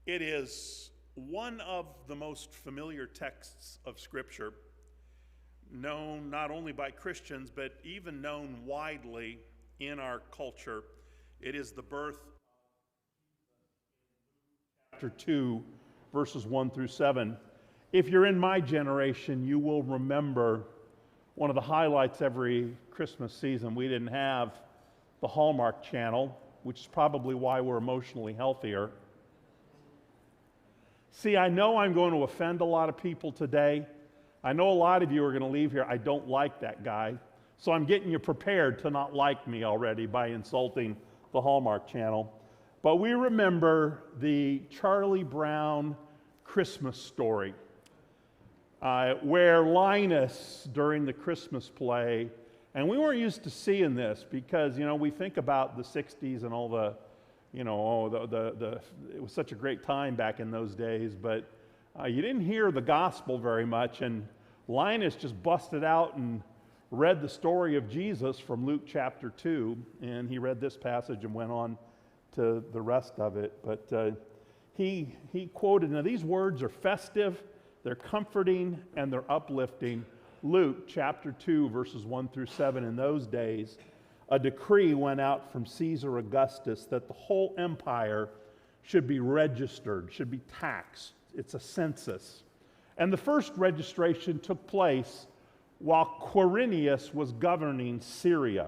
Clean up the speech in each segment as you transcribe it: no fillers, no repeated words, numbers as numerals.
It is one of the most familiar texts of Scripture, known not only by Christians, but even known widely in our culture. It is the birth of chapter 2, verses 1 through 7. If you're in my generation, you will remember one of the highlights every Christmas season. We didn't have the Hallmark Channel, which is probably why we're emotionally healthier. See, I know I'm going to offend a lot of people today. I know a lot of you are going to leave here, I don't like that guy. So I'm getting you prepared to not like me already by insulting the Hallmark Channel. But we remember the Charlie Brown Christmas story, where Linus, during the Christmas play, and we weren't used to seeing this because, we think about the 60s and all the, it was such a great time back in those days, but you didn't hear the gospel very much, and Linus just busted out and read the story of Jesus from Luke chapter 2, and he read this passage and went on to the rest of it. But he quoted, now these words are festive, they're comforting, and they're uplifting. Luke chapter 2, verses 1 through 7, in those days, a decree went out from Caesar Augustus that the whole empire should be registered, should be taxed. It's a census. And the first registration took place while Quirinius was governing Syria.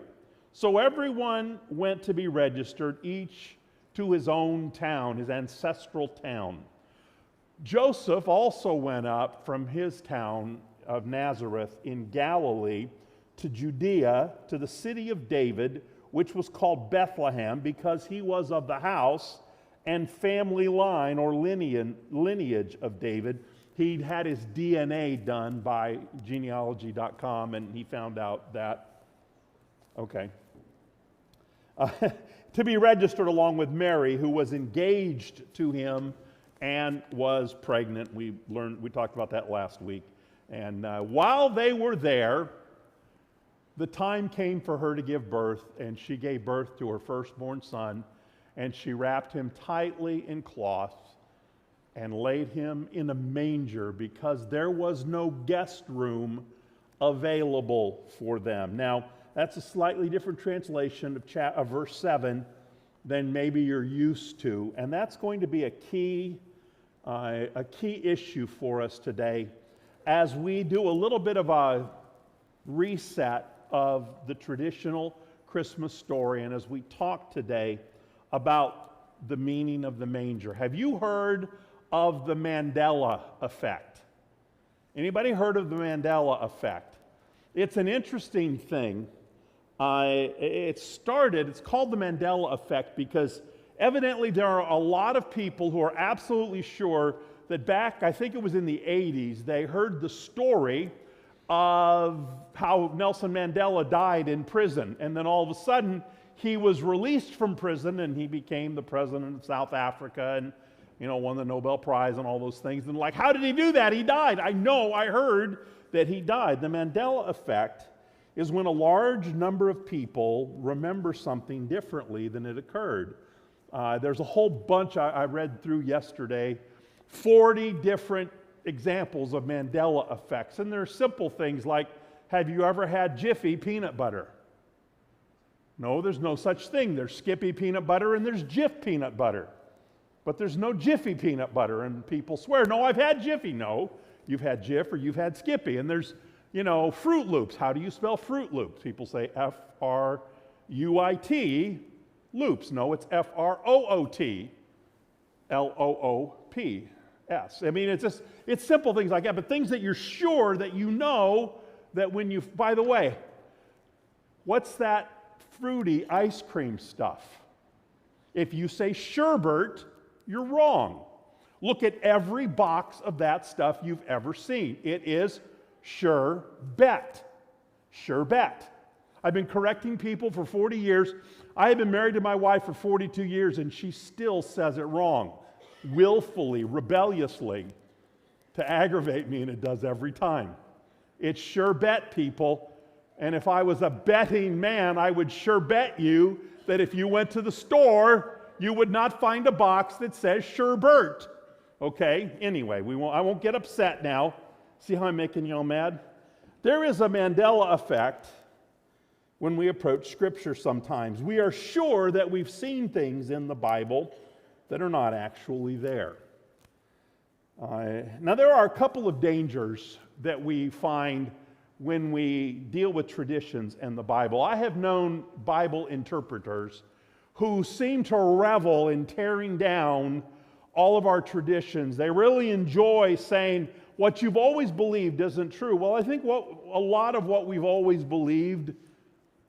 So everyone went to be registered, each to his own town, his ancestral town. Joseph also went up from his town of Nazareth in Galilee to Judea, to the city of David, which was called Bethlehem, because he was of the house and family line or lineage of David. He'd had his DNA done by genealogy.com, and he found out that, to be registered along with Mary, who was engaged to him and was pregnant. We talked about that last week. And while they were there, the time came for her to give birth, and she gave birth to her firstborn son, and she wrapped him tightly in cloth and laid him in a manger because there was no guest room available for them. Now, that's a slightly different translation of verse 7 than maybe you're used to, and that's going to be a key issue for us today as we do a little bit of a reset of the traditional Christmas story, and as we talk today about the meaning of the manger. Have you heard of the Mandela Effect? Anybody heard of the Mandela Effect? It's an interesting thing. It's called the Mandela Effect because evidently there are a lot of people who are absolutely sure that back, I think it was in the 80s, they heard the story of how Nelson Mandela died in prison, and then all of a sudden he was released from prison and he became the president of South Africa and won the Nobel Prize and all those things. And how did he do that? He died. I heard that he died. The Mandela Effect is when a large number of people remember something differently than it occurred. There's a whole bunch I read through yesterday, 40 different examples of Mandela effects. And there are simple things like, have you ever had Jiffy peanut butter? No, there's no such thing. There's Skippy peanut butter and there's Jif peanut butter. But there's no Jiffy peanut butter, and people swear, no, I've had Jiffy. No, you've had Jif or you've had Skippy. And there's, Fruit Loops. How do you spell Fruit Loops? People say F-R-U-I-T, Loops. No, it's F-R-O-O-T, L-O-O-P-S. I mean, it's simple things like that, but things that you're sure that that when you, by the way, what's that fruity ice cream stuff? If you say sherbet, you're wrong. Look at every box of that stuff you've ever seen. It is sherbet. Sherbet. I've been correcting people for 40 years. I have been married to my wife for 42 years, and she still says it wrong, willfully, rebelliously, to aggravate me, and it does every time. It's sherbet, people. And if I was a betting man, I would sure bet you that if you went to the store, you would not find a box that says Sherbert. Okay, anyway, I won't get upset now. See how I'm making y'all mad? There is a Mandela effect when we approach Scripture sometimes. We are sure that we've seen things in the Bible that are not actually there. Now, there are a couple of dangers that we find when we deal with traditions and the Bible. I have known Bible interpreters who seem to revel in tearing down all of our traditions. They really enjoy saying, what you've always believed isn't true. Well, I think a lot of what we've always believed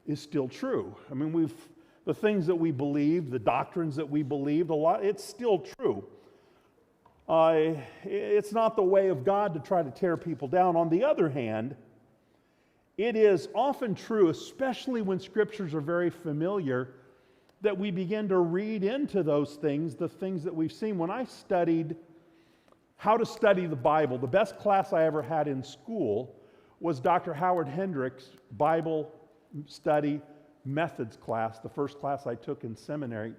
is still true. I mean, the things that we believe, the doctrines that we believed, it's still true. It's not the way of God to try to tear people down. On the other hand, it is often true, especially when scriptures are very familiar, that we begin to read into those things, the things that we've seen. When I studied how to study the Bible, the best class I ever had in school was Dr. Howard Hendrick's Bible Study Methods class, the first class I took in seminary.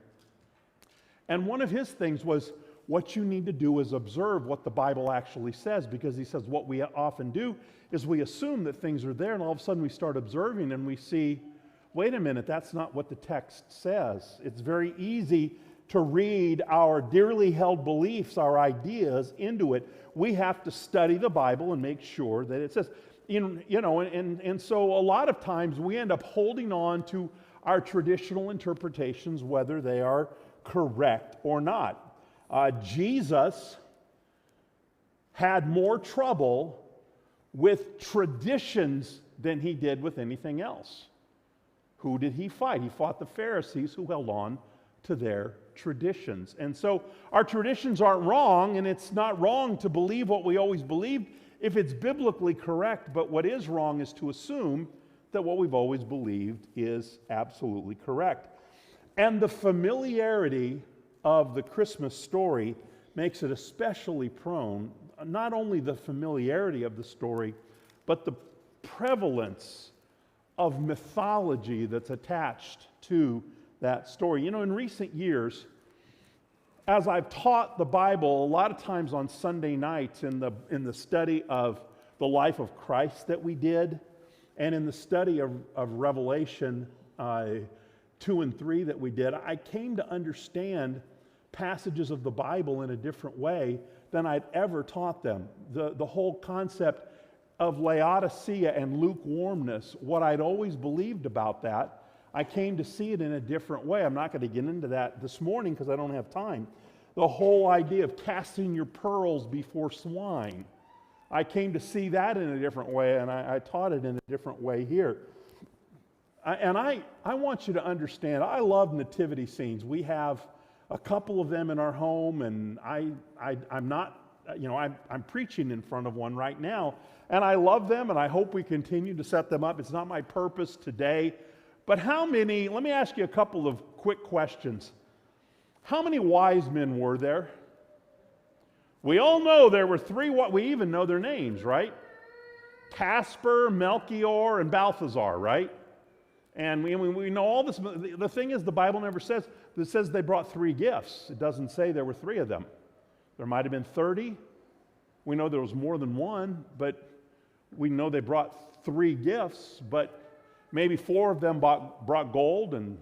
And one of his things was, what you need to do is observe what the Bible actually says, because he says what we often do is we assume that things are there, and all of a sudden we start observing and we see, wait a minute, that's not what the text says. It's very easy to read our dearly held beliefs, our ideas into it. We have to study the Bible and make sure that it says, and so a lot of times we end up holding on to our traditional interpretations, whether they are correct or not. Jesus had more trouble with traditions than he did with anything else. Who did he fight? He fought the Pharisees who held on to their traditions. And so our traditions aren't wrong, and it's not wrong to believe what we always believed if it's biblically correct, but what is wrong is to assume that what we've always believed is absolutely correct. And the familiarity of the Christmas story makes it especially prone, not only the familiarity of the story, but the prevalence of mythology that's attached to that story. You know, in recent years, as I've taught the Bible, a lot of times on Sunday nights in the study of the life of Christ that we did, and in the study of Revelation 2 and 3 that we did, I came to understand passages of the Bible in a different way than I'd ever taught them. The whole concept of Laodicea and lukewarmness, what I'd always believed about that, I came to see it in a different way. I'm not going to get into that this morning because I don't have time. The whole idea of casting your pearls before swine, I came to see that in a different way, and I taught it in a different way here. I want you to understand, I love nativity scenes. We have a couple of them in our home, and I'm not, I'm preaching in front of one right now, and I love them, and I hope we continue to set them up. It's not my purpose today, but let me ask you a couple of quick questions. How many wise men were there? We all know there were three, we even know their names, right? Casper, Melchior, and Balthazar, right? And we know all this. The thing is, the Bible never says, it says they brought three gifts. It doesn't say there were three of them. There might have been 30. We know there was more than one, but we know they brought three gifts, but maybe 4 of them brought gold and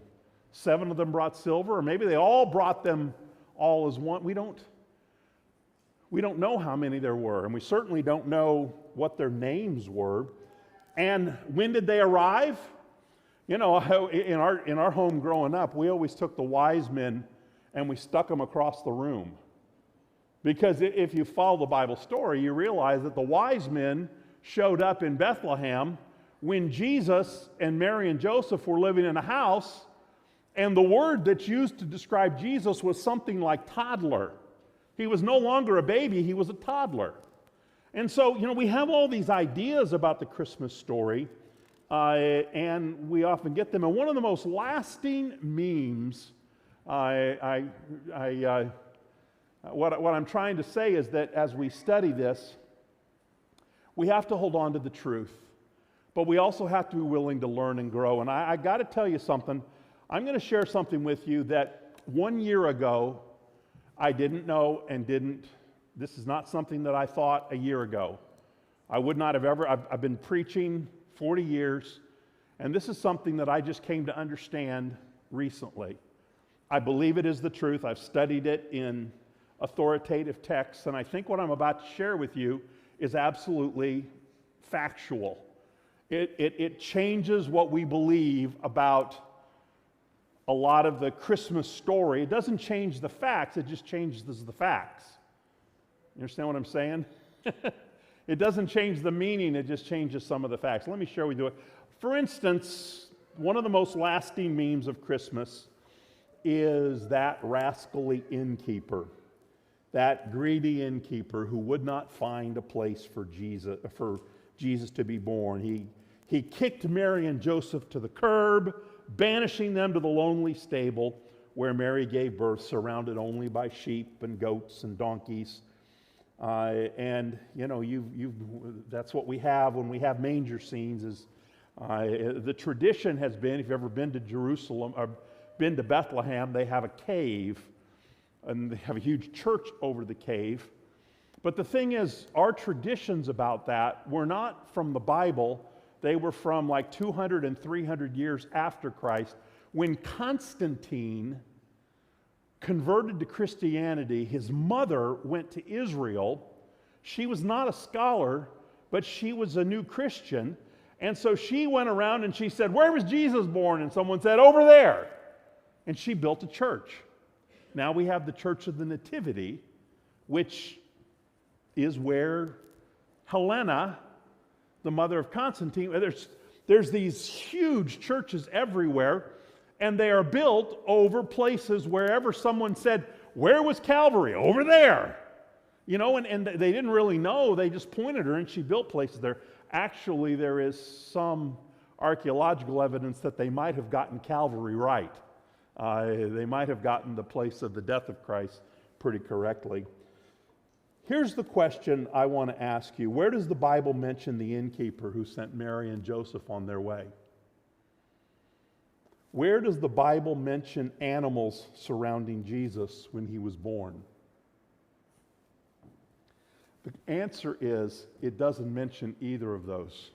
7 of them brought silver, or maybe they all brought them all as one. We don't know how many there were, and we certainly don't know what their names were. And when did they arrive? You know, in our home growing up, we always took the wise men and we stuck them across the room. Because if you follow the Bible story, you realize that the wise men showed up in Bethlehem when Jesus and Mary and Joseph were living in a house, and the word that's used to describe Jesus was something like toddler. He was no longer a baby, he was a toddler. And so, we have all these ideas about the Christmas story, and we often get them. And one of the most lasting memes, what I'm trying to say is that as we study this, we have to hold on to the truth, but we also have to be willing to learn and grow. And I got to tell you something. I'm going to share something with you that 1 year ago, I didn't know this is not something that I thought a year ago. I would not have ever, I've been preaching 40 years, and this is something that I just came to understand recently. I believe it is the truth. I've studied it in authoritative texts, and I think what I'm about to share with you is absolutely factual. It changes what we believe about a lot of the Christmas story. It doesn't change the facts, it just changes the facts. You understand what I'm saying? It doesn't change the meaning, it just changes some of the facts. Let me share with you. For instance, one of the most lasting memes of Christmas is that rascally innkeeper, that greedy innkeeper who would not find a place for Jesus to be born. He kicked Mary and Joseph to the curb, banishing them to the lonely stable where Mary gave birth, surrounded only by sheep and goats and donkeys. And you know, that's what we have when we have manger scenes. Is the tradition has been, if you've ever been to Jerusalem or been to Bethlehem, they have a cave, and they have a huge church over the cave. But the thing is, our traditions about that were not from the Bible. They were from like 200 and 300 years after Christ, when Constantine converted to Christianity. His mother went to Israel. She was not a scholar, but she was a new Christian. And so she went around and she said, "Where was Jesus born?" And someone said, "Over there." And she built a church. Now we have the Church of the Nativity, which is where Helena, the mother of Constantine, there's these huge churches everywhere, and they are built over places wherever someone said, "Where was Calvary?" "Over there." You know, and they didn't really know, they just pointed her, and she built places there. Actually, there is some archaeological evidence that they might have gotten Calvary right. They might have gotten the place of the death of Christ pretty correctly. Here's the question I want to ask you. Where does the Bible mention the innkeeper who sent Mary and Joseph on their way? Where does the Bible mention animals surrounding Jesus when he was born? The answer is, it doesn't mention either of those.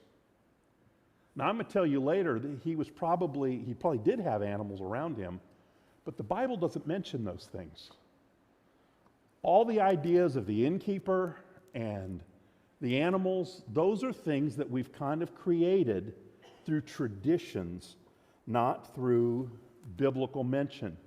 Now, I'm going to tell you later that he probably did have animals around him, but the Bible doesn't mention those things. All the ideas of the innkeeper and the animals, those are things that we've kind of created through traditions, not through biblical mention.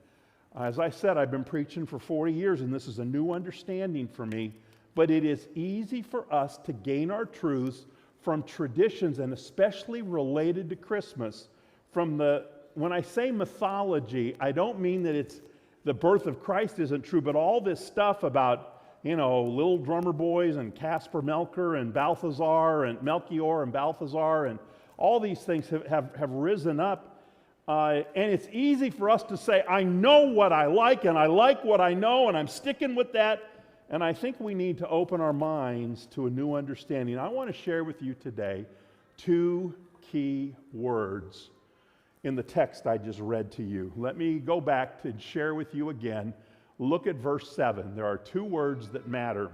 As I said, I've been preaching for 40 years, and this is a new understanding for me, but it is easy for us to gain our truths from traditions, and especially related to Christmas, when I say mythology, I don't mean that it's the birth of Christ isn't true, but all this stuff about, little drummer boys and Casper Melchior and Balthazar and Melchior and Balthazar, and all these things have risen up. And it's easy for us to say, I know what I like, and I like what I know, and I'm sticking with that. And I think we need to open our minds to a new understanding. I want to share with you today 2 key words in the text I just read to you. Let me go back to share with you again. Look at verse 7. There are 2 words that matter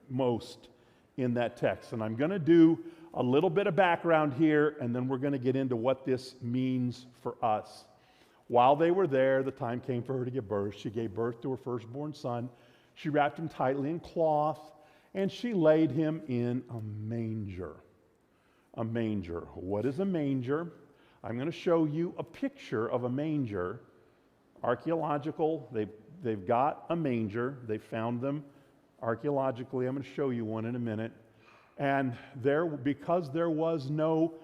most in that text. And I'm going to do a little bit of background here, and then we're going to get into what this means for us. While they were there, the time came for her to give birth. She gave birth to her firstborn son. She wrapped him tightly in cloth, and she laid him in a manger. A manger. What is a manger? I'm going to show you a picture of a manger. Archaeological, they've got a manger. They found them archaeologically. I'm going to show you one in a minute. And because there was no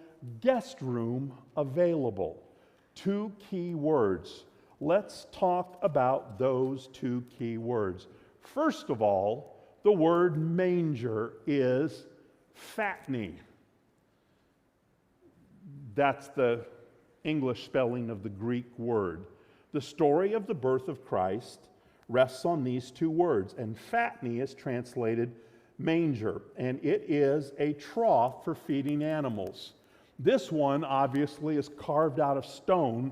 guest room available, 2 key words. Let's talk about those 2 key words. First of all, the word manger is fattening. That's the English spelling of the Greek word. The story of the birth of Christ rests on these 2 words, and fattening is translated manger, and it is a trough for feeding animals. This one obviously is carved out of stone,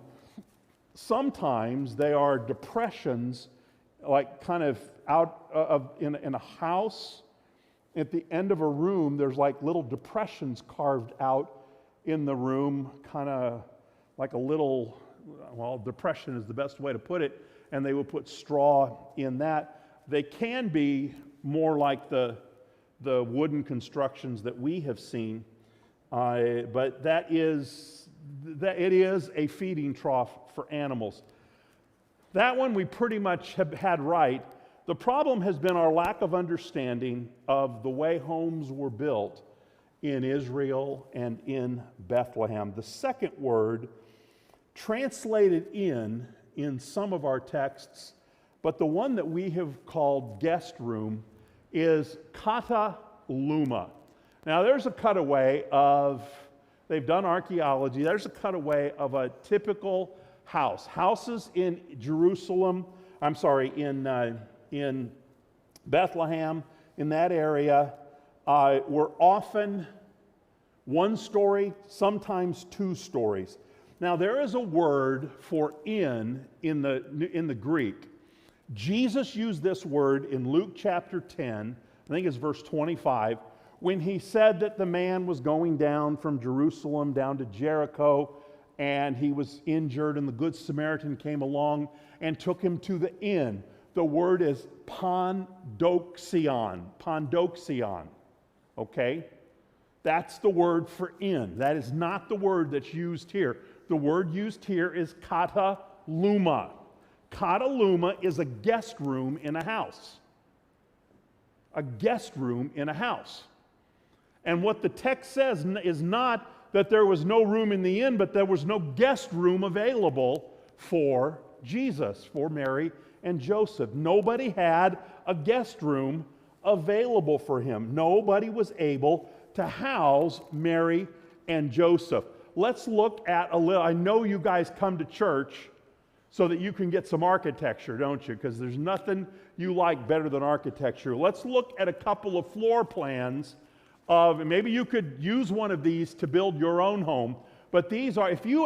sometimes they are depressions, like kind of out of in a house. At the end of a room, there's like little depressions carved out in the room, kind of like a little, well, depression is the best way to put it, and they will put straw in that. They can be more like the wooden constructions that we have seen, but it is a feeding trough for animals. That one we pretty much have had right. The problem has been our lack of understanding of the way homes were built in Israel and in Bethlehem. The second word translated in some of our texts, but the one that we have called guest room is kataluma. Now there's a cutaway of, they've done archaeology, there's a cutaway of a typical house. Houses in Jerusalem, in Bethlehem, in that area, were often one story, sometimes two stories. Now there is a word for in the Greek. Jesus used this word in Luke chapter 10, I think it's verse 25, when he said that the man was going down from Jerusalem down to Jericho, and he was injured, and the Good Samaritan came along and took him to the inn. The word is pandoxion, okay? That's the word for inn. That is not the word that's used here. The word used here is kataluma. Kataluma is a guest room in a house. A guest room in a house. And what the text says is not that there was no room in the inn, but there was no guest room available for Jesus, for Mary and Joseph. Nobody had a guest room available for him. Nobody was able to house Mary and Joseph. Let's look at a little. I know you guys come to church so that you can get some architecture, don't you? Because there's nothing you like better than architecture. Let's look at a couple of floor plans of, maybe you could use one of these to build your own home. But these are, if you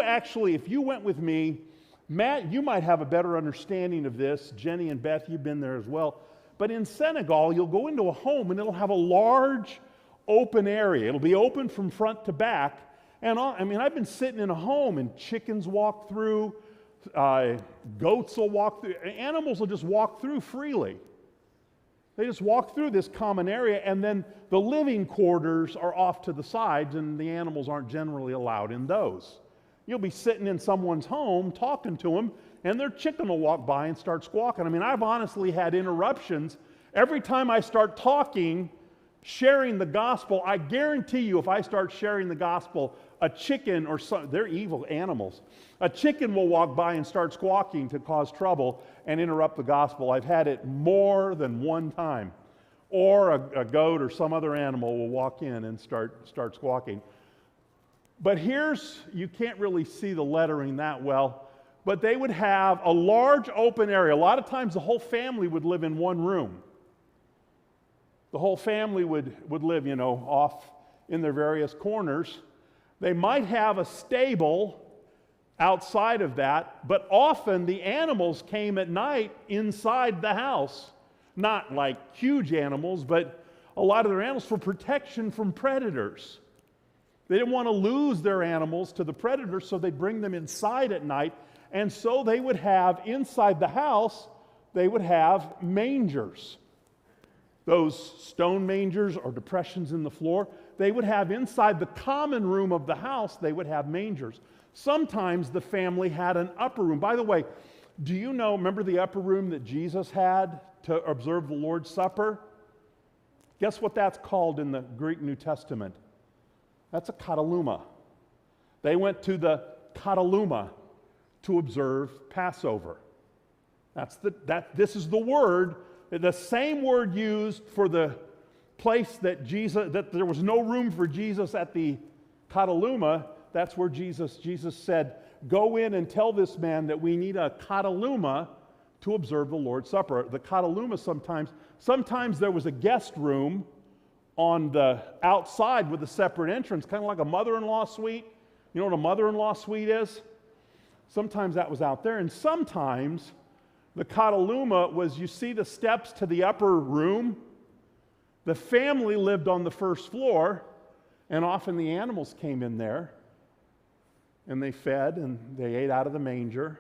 went with me, Matt, you might have a better understanding of this. Jenny and Beth, you've been there as well. But in Senegal, you'll go into a home and it'll have a large open area. It'll be open from front to back. And I've been sitting in a home and chickens walk through, goats will walk through, animals will just walk through freely. They just walk through this common area, and then the living quarters are off to the sides, and the animals aren't generally allowed in those. You'll be sitting in someone's home talking to them, and their chicken will walk by and start squawking. I've honestly had interruptions. Every time I start talking, sharing the gospel, I guarantee you if I start sharing the gospel, a chicken or they're evil animals. A chicken will walk by and start squawking to cause trouble and interrupt the gospel. I've had it more than one time. Or a goat or some other animal will walk in and start squawking. But you can't really see the lettering that well, but they would have a large open area. A lot of times the whole family would live in one room. The whole family would live, off in their various corners. They might have a stable outside of that, but often the animals came at night inside the house. Not like huge animals, but a lot of their animals for protection from predators. They didn't want to lose their animals to the predators, so they'd bring them inside at night. And so they would have, inside the house, they would have mangers. Those stone mangers or depressions in the floor, they would have inside the common room of the house, they would have mangers. Sometimes the family had an upper room. By the way, do you know, remember the upper room that Jesus had to observe the Lord's Supper? Guess what that's called in the Greek New Testament? That's a kataluma. They went to the kataluma to observe Passover. This is the word, the same word used for the place that there was no room for Jesus at the kataluma. That's where Jesus said, go in and tell this man that we need a kataluma to observe the Lord's Supper. The kataluma sometimes there was a guest room on the outside with a separate entrance, kind of like a mother-in-law suite. You know what a mother-in-law suite is? Sometimes that was out there, and sometimes the kataluma was, you see the steps to the upper room? The family lived on the first floor, and often the animals came in there, and they fed, and they ate out of the manger.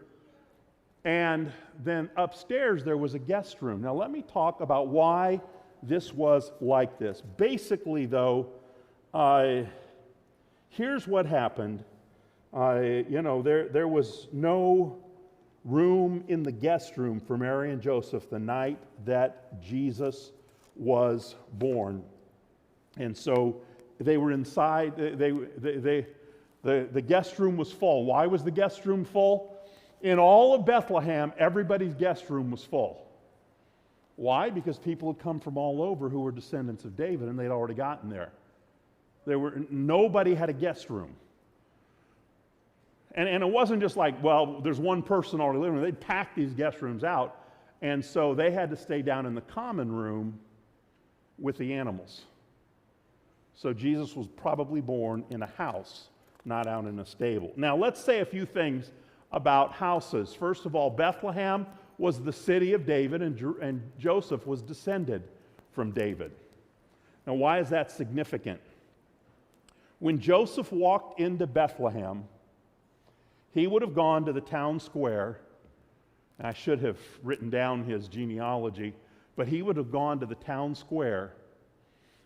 And then upstairs there was a guest room. Now let me talk about why this was like this. Basically, though, here's what happened. There was no room in the guest room for Mary and Joseph the night that Jesus was born. And so they were inside. The guest room was full. Why was the guest room full? In all of Bethlehem, everybody's guest room was full. Why? Because people had come from all over who were descendants of David, and they'd already gotten there. Nobody had a guest room. And it wasn't just like, well, there's one person already living there. They'd pack these guest rooms out, and so they had to stay down in the common room with the animals. So Jesus was probably born in a house, not out in a stable. Now, let's say a few things about houses. First of all, Bethlehem was the city of David, and Joseph was descended from David. Now, why is that significant? When Joseph walked into Bethlehem, he would have gone to the town square. I should have written down his genealogy, but he would have gone to the town square,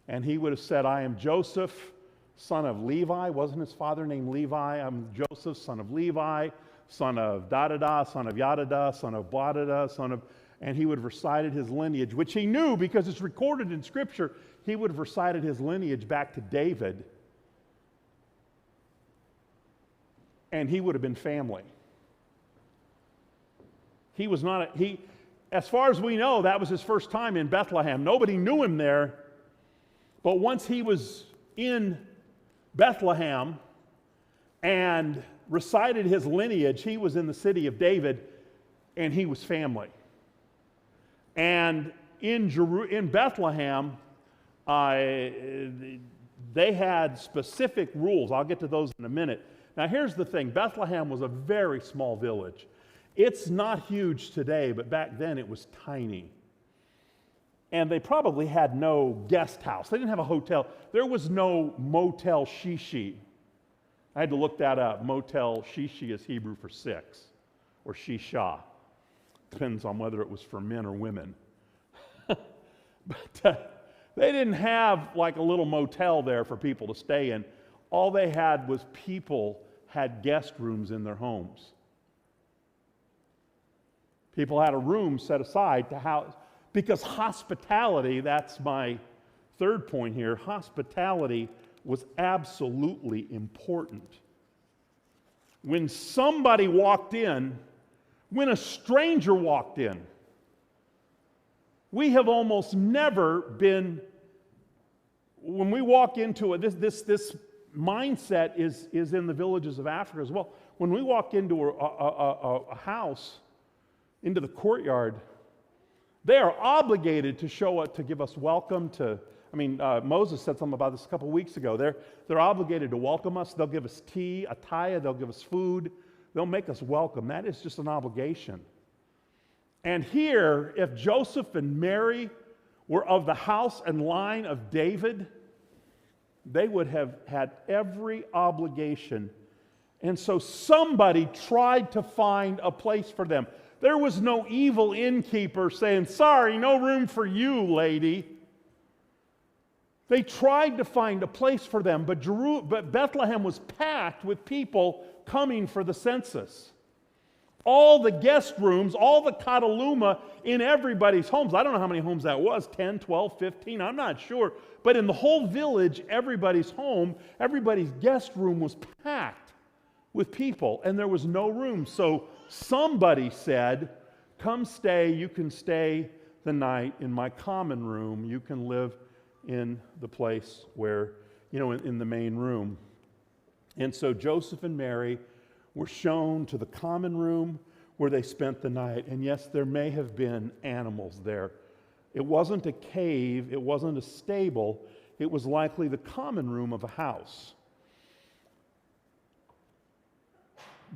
and he would have said, I am Joseph, son of Levi. Wasn't his father named Levi? I'm Joseph, son of Levi, son of da-da-da, son of yada-da, son of blah-da-da, son of... And he would have recited his lineage, which he knew because it's recorded in Scripture. He would have recited his lineage back to David, and he would have been family. He was not... as far as we know, that was his first time in Bethlehem. Nobody knew him there, but once he was in Bethlehem and recited his lineage, he was in the city of David, and he was family. And in Bethlehem, they had specific rules. I'll get to those in a minute. Now, here's the thing. Bethlehem was a very small village. It's not huge today, but back then it was tiny. And they probably had no guest house. They didn't have a hotel. There was no motel shishi. I had to look that up. Motel shishi is Hebrew for six, or shisha. Depends on whether it was for men or women. But they didn't have like a little motel there for people to stay in. All they had was people had guest rooms in their homes. People had a room set aside to house, because hospitality, that's my third point here, hospitality was absolutely important. When somebody walked in, when a stranger walked in, we have almost never been, when we walk into it, this mindset is in the villages of Africa as well. When we walk into a house, into the courtyard, they are obligated to show up, to give us welcome, Moses said something about this a couple weeks ago. They're obligated to welcome us. They'll give us tea, attaya, they'll give us food. They'll make us welcome. That is just an obligation. And here, if Joseph and Mary were of the house and line of David, they would have had every obligation. And so somebody tried to find a place for them. There was no evil innkeeper saying, sorry, no room for you, lady. They tried to find a place for them, but Bethlehem was packed with people coming for the census. All the guest rooms, all the kataluma in everybody's homes. I don't know how many homes that was, 10, 12, 15, I'm not sure. But in the whole village, everybody's home, everybody's guest room was packed with people, and there was no room. So somebody said, come stay, you can stay the night in my common room. You can live in the place where, in the main room. And so Joseph and Mary were shown to the common room where they spent the night. And yes, there may have been animals there. It wasn't a cave, it wasn't a stable, it was likely the common room of a house.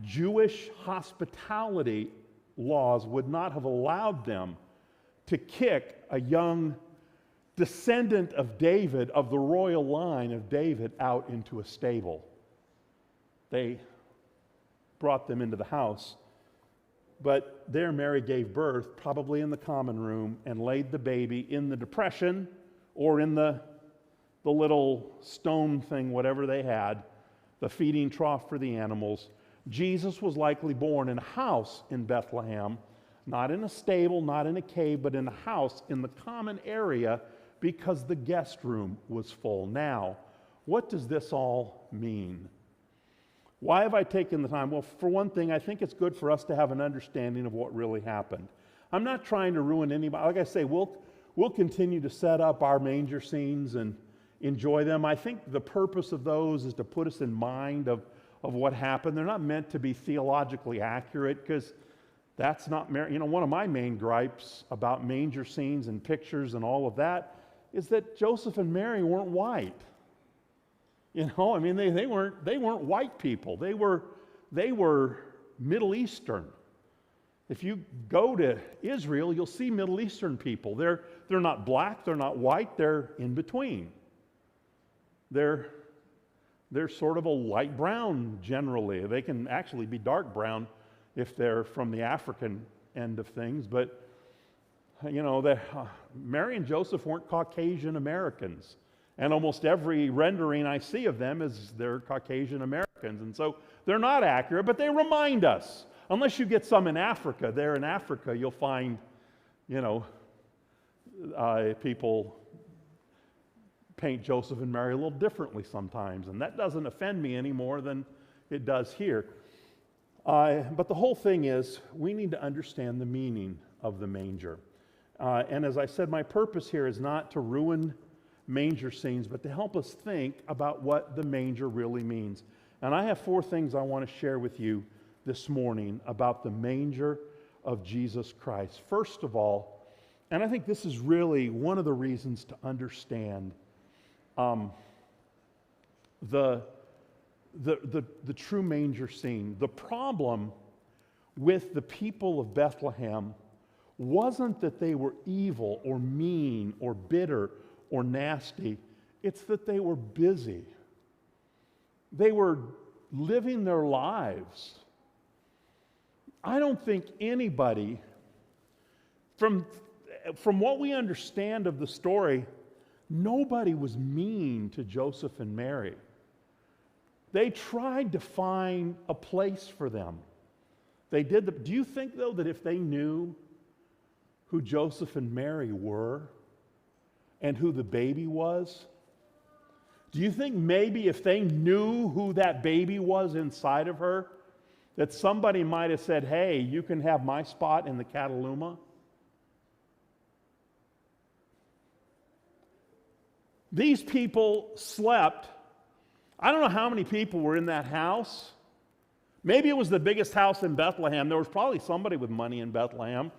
Jewish hospitality laws would not have allowed them to kick a young descendant of David, of the royal line of David, out into a stable. They brought them into the house. But there Mary gave birth, probably in the common room, and laid the baby in the depression or in the little stone thing, whatever they had, the feeding trough for the animals. Jesus was likely born in a house in Bethlehem, not in a stable, not in a cave, but in a house in the common area because the guest room was full. Now, what does this all mean? Why have I taken the time? Well, for one thing, I think it's good for us to have an understanding of what really happened. I'm not trying to ruin anybody. Like I say, we'll continue to set up our manger scenes and enjoy them. I think the purpose of those is to put us in mind of what happened. They're not meant to be theologically accurate because that's not, one of my main gripes about manger scenes and pictures and all of that is that Joseph and Mary weren't white. They weren't white people. They were Middle Eastern. If you go to Israel, you'll see Middle Eastern people. They're not black, they're not white, they're in between. They're sort of a light brown generally. They can actually be dark brown if they're from the African end of things, but Mary and Joseph weren't Caucasian Americans. And almost every rendering I see of them is they're Caucasian Americans. And so they're not accurate, but they remind us. Unless you get some in Africa. There in Africa, you'll find, people paint Joseph and Mary a little differently sometimes. And that doesn't offend me any more than it does here. But the whole thing is, we need to understand the meaning of the manger. And as I said, my purpose here is not to ruin manger scenes, but to help us think about what the manger really means. And I have 4 things I want to share with you this morning about the manger of Jesus Christ. First of all, and I think this is really one of the reasons to understand the true manger scene. The problem with the people of Bethlehem wasn't that they were evil or mean or bitter or nasty. It's that they were busy. They were living their lives. I don't think anybody, from what we understand of the story, nobody was mean to Joseph and Mary. They tried to find a place for them. They did. Do you think, though, that if they knew who Joseph and Mary were and who the baby was, do you think maybe if they knew who that baby was inside of her, that somebody might have said, hey, you can have my spot in the Cataluma? These people slept. I don't know how many people were in that house. Maybe it was the biggest house in Bethlehem. There was probably somebody with money in Bethlehem.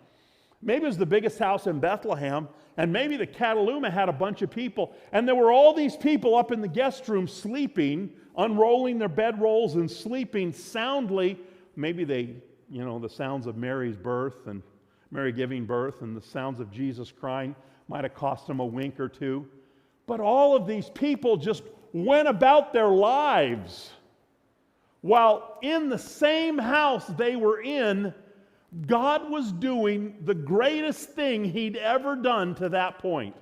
Maybe it was the biggest house in Bethlehem, and maybe the Cataluma had a bunch of people, and there were all these people up in the guest room sleeping, unrolling their bedrolls and sleeping soundly. Maybe they, the sounds of Mary's birth and Mary giving birth and the sounds of Jesus crying might have cost them a wink or two. But all of these people just went about their lives while in the same house they were in, God was doing the greatest thing he'd ever done to that point.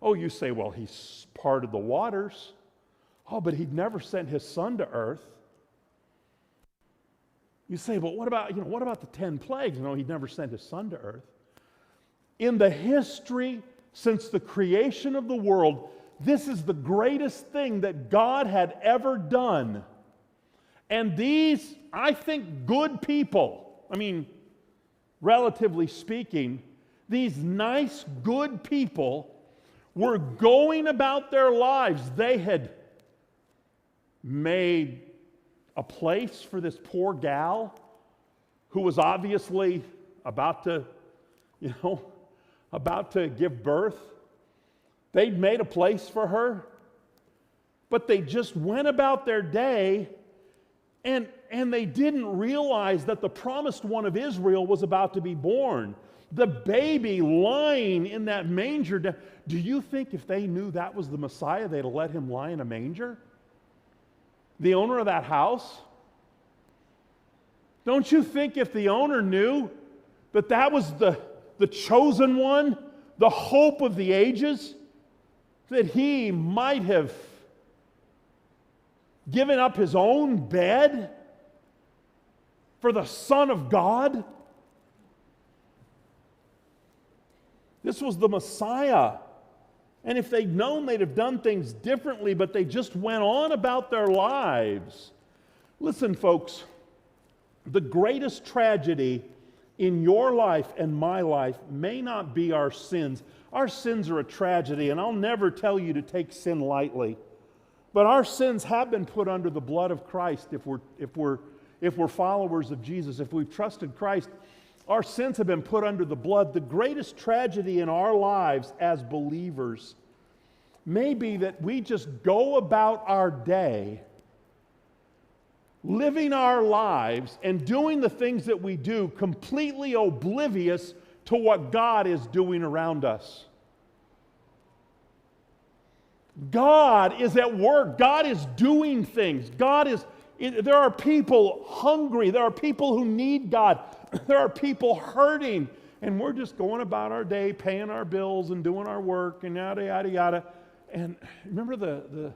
Oh, you say, well, he's parted the waters. Oh, but he'd never sent his son to earth. You say, well, what about the 10 plagues? No, he'd never sent his son to earth. In the history since the creation of the world, this is the greatest thing that God had ever done. And these, I think, good people, relatively speaking, these nice, good people were going about their lives. They had made a place for this poor gal who was obviously about to give birth. They'd made a place for her, but they just went about their day, and and they didn't realize that the promised one of Israel was about to be born. The baby lying in that manger. Do you think if they knew that was the Messiah, they'd have let him lie in a manger? The owner of that house? Don't you think if the owner knew that that was the chosen one, the hope of the ages, that he might have given up his own bed for the Son of God? This was the Messiah. And if they'd known, they'd have done things differently, but they just went on about their lives. Listen, folks, the greatest tragedy in your life and my life may not be our sins. Our sins are a tragedy, and I'll never tell you to take sin lightly. But our sins have been put under the blood of Christ if we're followers of Jesus, if we've trusted Christ. Our sins have been put under the blood. The greatest tragedy in our lives as believers may be that we just go about our day living our lives and doing the things that we do completely oblivious to what God is doing around us. God is at work. God is doing things. There are people hungry. There are people who need God. There are people hurting. And we're just going about our day, paying our bills and doing our work and yada, yada, yada. And remember the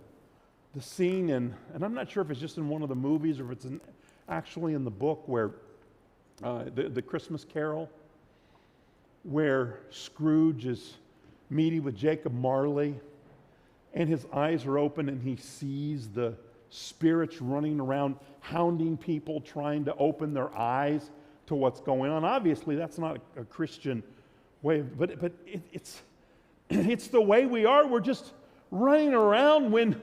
scene, and I'm not sure if it's just in one of the movies or if it's actually in the book where the Christmas Carol, where Scrooge is meeting with Jacob Marley, and his eyes are open and he sees the spirits running around, hounding people, trying to open their eyes to what's going on. Obviously, that's not a Christian way, but it's the way we are. We're just running around when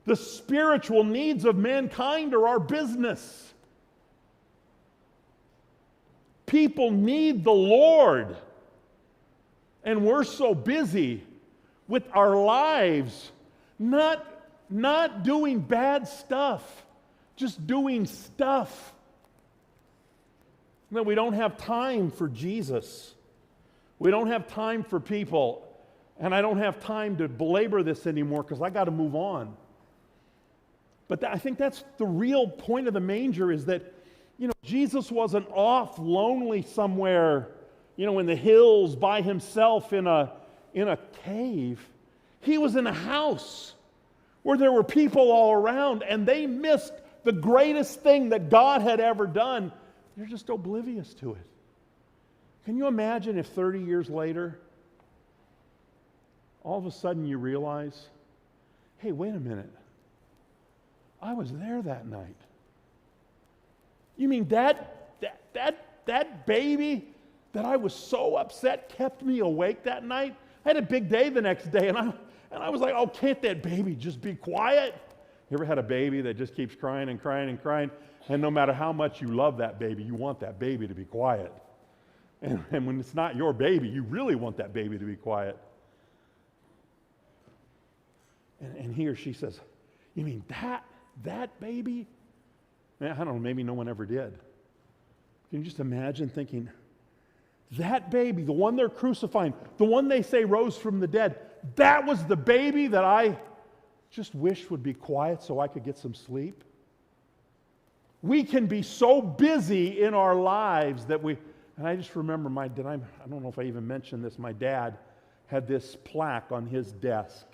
the spiritual needs of mankind are our business. People need the Lord, and we're so busy with our lives, not doing bad stuff, just doing stuff. No, we don't have time for Jesus. We don't have time for people. And I don't have time to belabor this anymore because I got to move on. But I think that's the real point of the manger, is that, Jesus wasn't off lonely somewhere, in the hills by himself in a cave. He was in a house where there were people all around, and they missed the greatest thing that God had ever done. They're just oblivious to it. Can you imagine if 30 years later, all of a sudden you realize, hey, wait a minute. I was there that night. You mean that baby that I was so upset kept me awake that night? I had a big day the next day, and I was like, oh, can't that baby just be quiet? You ever had a baby that just keeps crying and crying and crying, and no matter how much you love that baby, you want that baby to be quiet? And when it's not your baby, you really want that baby to be quiet. And he or she says, you mean that baby? Man, I don't know, maybe no one ever did. Can you just imagine thinking, that baby, the one they're crucifying, the one they say rose from the dead, that was the baby that I just wished would be quiet so I could get some sleep? We can be so busy in our lives that and I just remember I don't know if I even mentioned this, my dad had this plaque on his desk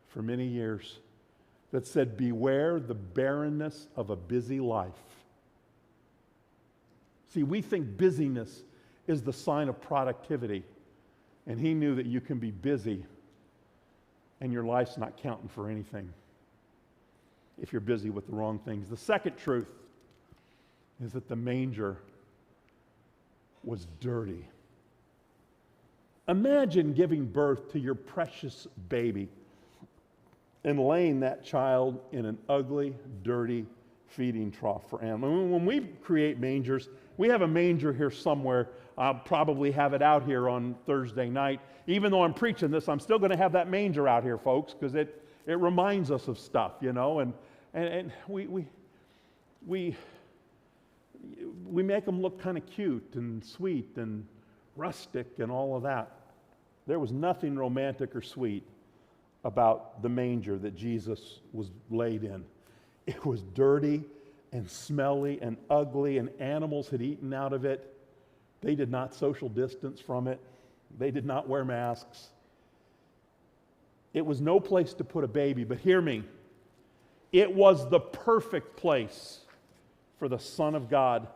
for many years that said, beware the barrenness of a busy life. See, we think busyness is the sign of productivity. And he knew that you can be busy and your life's not counting for anything if you're busy with the wrong things. The second truth is that the manger was dirty. Imagine giving birth to your precious baby and laying that child in an ugly, dirty feeding trough for animals. When we create mangers, we have a manger here somewhere. I'll probably have it out here on Thursday night. Even though I'm preaching this, I'm still going to have that manger out here, folks, because it reminds us of stuff, And we make them look kind of cute and sweet and rustic and all of that. There was nothing romantic or sweet about the manger that Jesus was laid in. It was dirty and smelly and ugly, and animals had eaten out of it. They did not social distance from it. They did not wear masks. It was no place to put a baby, but hear me. It was the perfect place for the Son of God,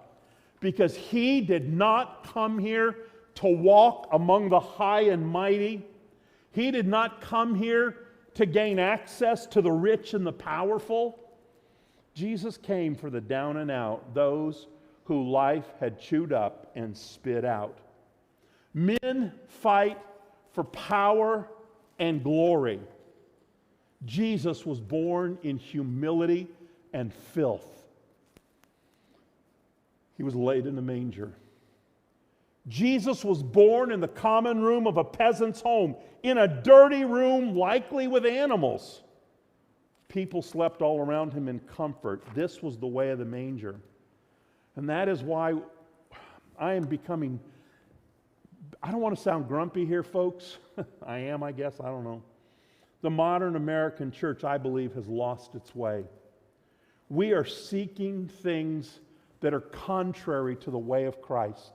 because he did not come here to walk among the high and mighty. He did not come here to gain access to the rich and the powerful. Jesus came for the down and out, those who life had chewed up and spit out. Men fight for power and glory. Jesus was born in humility and filth. He was laid in a manger. Jesus was born in the common room of a peasant's home, in a dirty room, likely with animals. People slept all around him in comfort. This was the way of the manger. And that is why I am becoming, I don't want to sound grumpy here, folks. I am, I guess, I don't know. The modern American church, I believe, has lost its way. We are seeking things that are contrary to the way of Christ.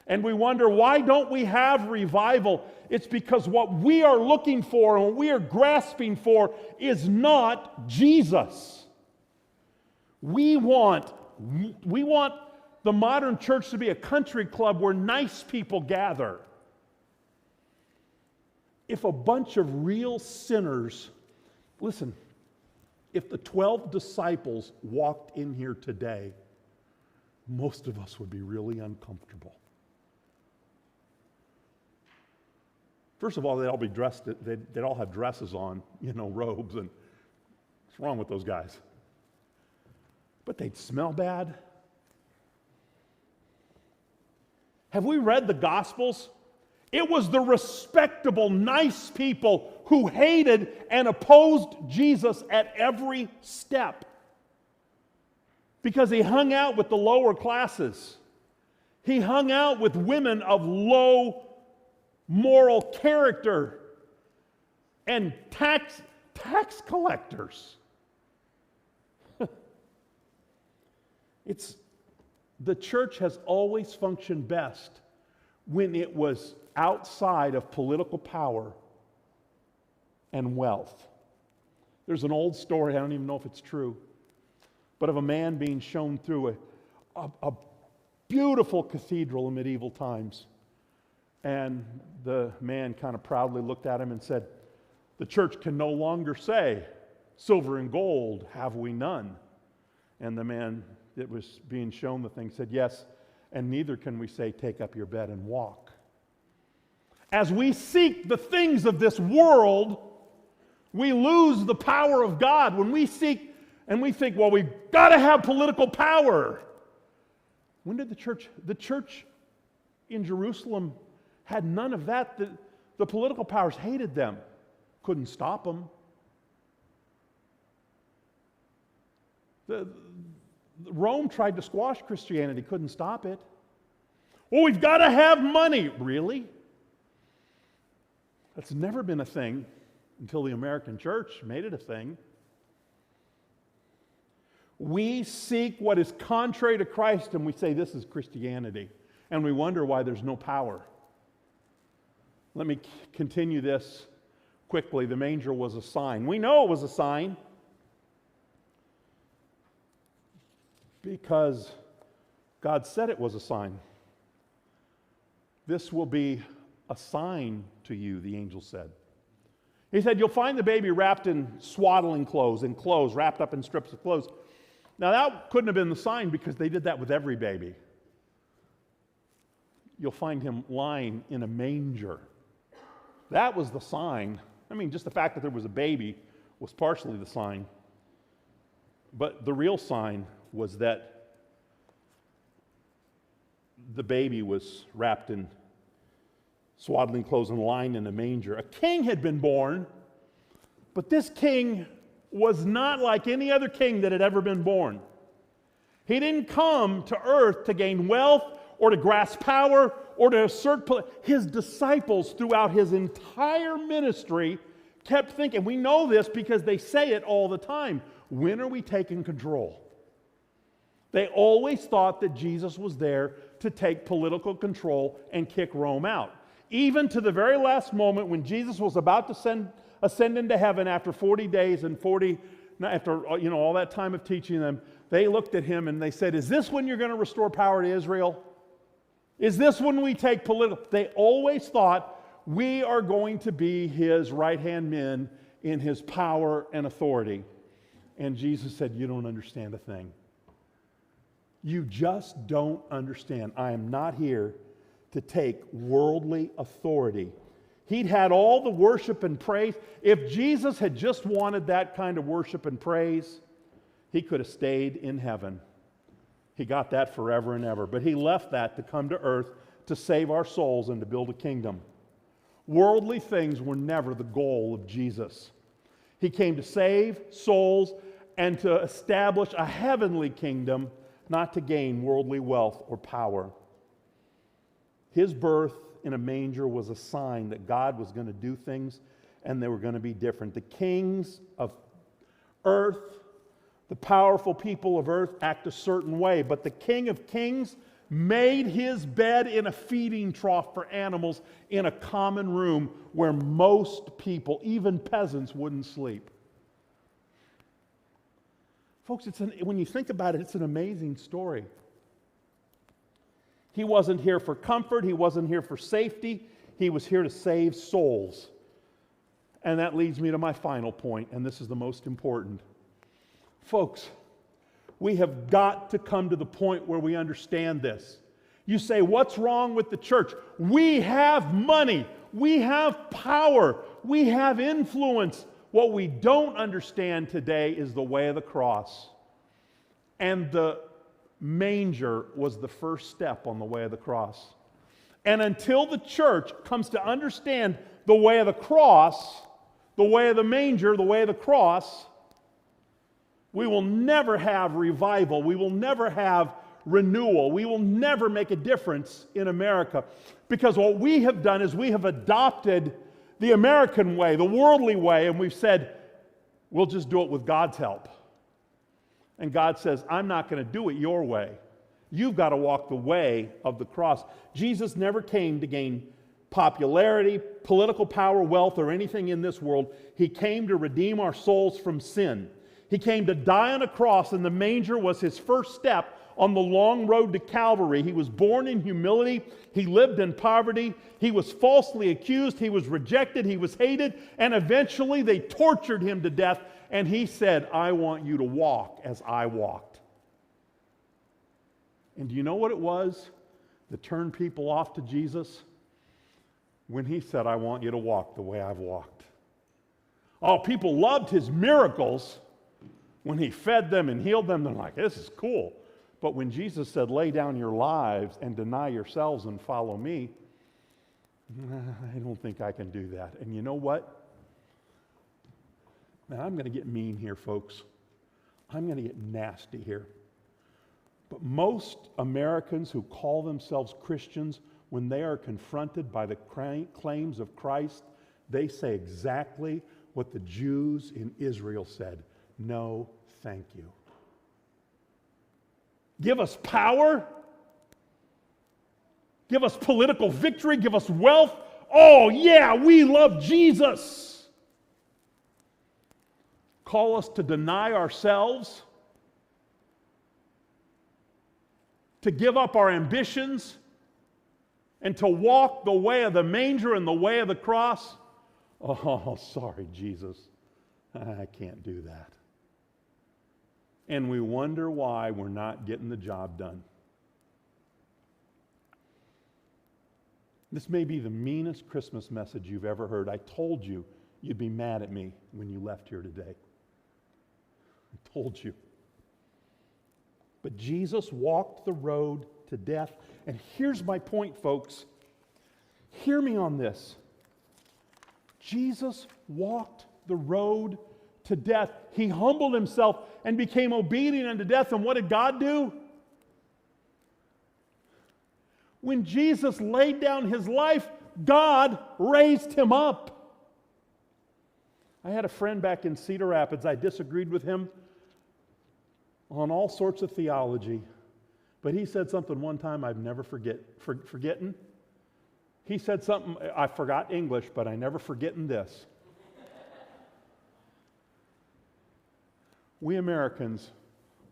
And we wonder, why don't we have revival? It's because what we are looking for and what we are grasping for is not Jesus. We want the modern church to be a country club where nice people gather. If a bunch of real sinners, listen, if the 12 disciples walked in here today, most of us would be really uncomfortable. First of all, they'd all be dressed, they'd all have dresses on, robes, and what's wrong with those guys? But they'd smell bad. Have we read the Gospels? It was the respectable, nice people who hated and opposed Jesus at every step, because he hung out with the lower classes. He hung out with women of low moral character and tax collectors. The church has always functioned best when it was outside of political power and wealth. There's an old story, I don't even know if it's true, but of a man being shown through a beautiful cathedral in medieval times. And the man kind of proudly looked at him and said, "The church can no longer say, 'Silver and gold have we none.'" And the man that was being shown the thing said, "Yes, and neither can we say, 'Take up your bed and walk.'" As we seek the things of this world, we lose the power of God. When we seek and we think, well, we've got to have political power. When did the church in Jerusalem had none of that? The political powers hated them, couldn't stop them. Rome tried to squash Christianity, couldn't stop it. Well, we've got to have money. Really? That's never been a thing until the American church made it a thing. We seek what is contrary to Christ and we say this is Christianity. And we wonder why there's no power. Let me continue this quickly. The manger was a sign. We know it was a sign because God said it was a sign. "This will be a sign to you," the angel said. He said, "You'll find the baby wrapped in swaddling clothes, wrapped up in strips of clothes." Now that couldn't have been the sign because they did that with every baby. You'll find him lying in a manger. That was the sign. I mean, just the fact that there was a baby was partially the sign. But the real sign was that the baby was wrapped in swaddling clothes and lying in a manger. A king had been born, but this king was not like any other king that had ever been born. He didn't come to earth to gain wealth or to grasp power or to assert. His disciples throughout his entire ministry kept thinking, we know this because they say it all the time, when are we taking control? They always thought that Jesus was there to take political control and kick Rome out. Even to the very last moment when Jesus was about to ascend into heaven after 40 days and after all that time of teaching them, they looked at him and they said, is this when you're going to restore power to Israel? Is this when we take political? They always thought we are going to be his right-hand men in his power and authority. And Jesus said, you don't understand a thing. You just don't understand. I am not here to take worldly authority. He'd had all the worship and praise. If Jesus had just wanted that kind of worship and praise, he could have stayed in heaven. He got that forever and ever. But he left that to come to earth to save our souls and to build a kingdom. Worldly things were never the goal of Jesus. He came to save souls and to establish a heavenly kingdom, not to gain worldly wealth or power. His birth in a manger was a sign that God was going to do things and they were going to be different. The kings of earth, the powerful people of earth act a certain way, but the King of Kings made his bed in a feeding trough for animals in a common room where most people, even peasants, wouldn't sleep. Folks, when you think about it, it's an amazing story. He wasn't here for comfort. He wasn't here for safety. He was here to save souls. And that leads me to my final point, and this is the most important. Folks, we have got to come to the point where we understand this. You say, what's wrong with the church? We have money. We have power. We have influence. What we don't understand today is the way of the cross. And the manger was the first step on the way of the cross. And until the church comes to understand the way of the cross, the way of the manger, the way of the cross, we will never have revival. We will never have renewal. We will never make a difference in America. Because what we have done is we have adopted the American way, the worldly way, and we've said, we'll just do it with God's help. And God says, I'm not going to do it your way. You've got to walk the way of the cross. Jesus never came to gain popularity, political power, wealth, or anything in this world. He came to redeem our souls from sin. He came to die on a cross, and the manger was his first step on the long road to Calvary. He was born in humility. He lived in poverty. He was falsely accused. He was rejected. He was hated. And eventually they tortured him to death. And he said, I want you to walk as I walked. And do you know what it was that turned people off to Jesus? When he said, I want you to walk the way I've walked. Oh, people loved his miracles. When he fed them and healed them, they're like, this is cool. But when Jesus said, lay down your lives and deny yourselves and follow me, I don't think I can do that. And you know what? Now, I'm going to get mean here, folks. I'm going to get nasty here. But most Americans who call themselves Christians, when they are confronted by the claims of Christ, they say exactly what the Jews in Israel said. No, thank you. Give us power. Give us political victory. Give us wealth. Oh, yeah, we love Jesus. Call us to deny ourselves, to give up our ambitions, and to walk the way of the manger and the way of the cross. Oh, sorry, Jesus. I can't do that. And we wonder why we're not getting the job done. This may be the meanest Christmas message you've ever heard. I told you you'd be mad at me when you left here today. I told you. But Jesus walked the road to death. And here's my point, folks. Hear me on this. Jesus walked the road to death. He humbled himself and became obedient unto death. And what did God do? When Jesus laid down his life, God raised him up. I had a friend back in Cedar Rapids. I disagreed with him on all sorts of theology. But he said something one time I've never forgotten. He said something, I forgot English, but I never forgotten this. We Americans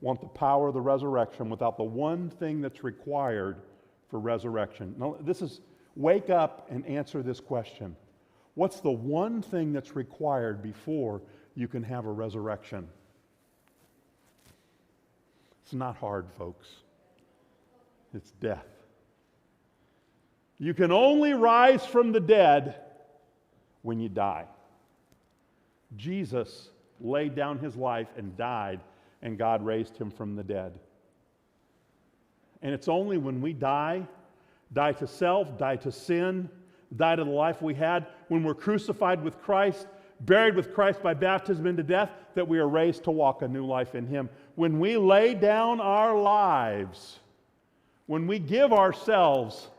want the power of the resurrection without the one thing that's required for resurrection. Now, wake up and answer this question. What's the one thing that's required before you can have a resurrection? It's not hard, folks. It's death. You can only rise from the dead when you die. Jesus laid down his life and died, and God raised him from the dead. And it's only when we die to self, die to sin, die to the life we had, when we're crucified with Christ, buried with Christ by baptism into death, that we are raised to walk a new life in him. When we lay down our lives, when we give ourselves,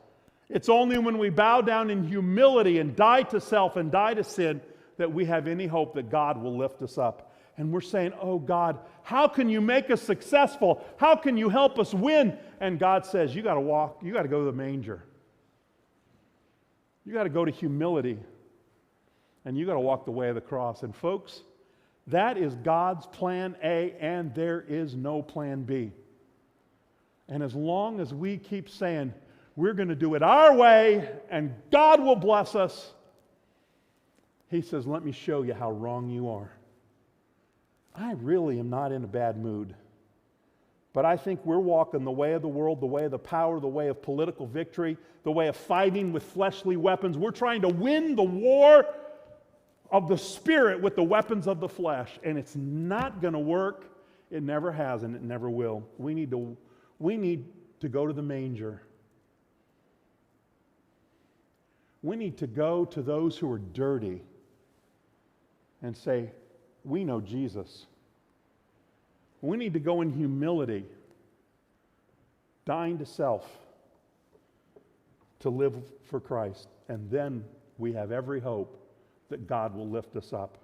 it's only when we bow down in humility and die to self and die to sin that we have any hope that God will lift us up. And we're saying, oh God, how can you make us successful? How can you help us win? And God says, you got to go to the manger. You got to go to humility. And you got to walk the way of the cross. And folks, that is God's plan A, and there is no plan B. And as long as we keep saying, we're going to do it our way, and God will bless us, he says, let me show you how wrong you are. I really am not in a bad mood. But I think we're walking the way of the world, the way of the power, the way of political victory, the way of fighting with fleshly weapons. We're trying to win the war of the Spirit with the weapons of the flesh. And it's not going to work. It never has, and it never will. We need to go to the manger. We need to go to those who are dirty and say, we know Jesus. We need to go in humility, dying to self, to live for Christ. And then we have every hope that God will lift us up.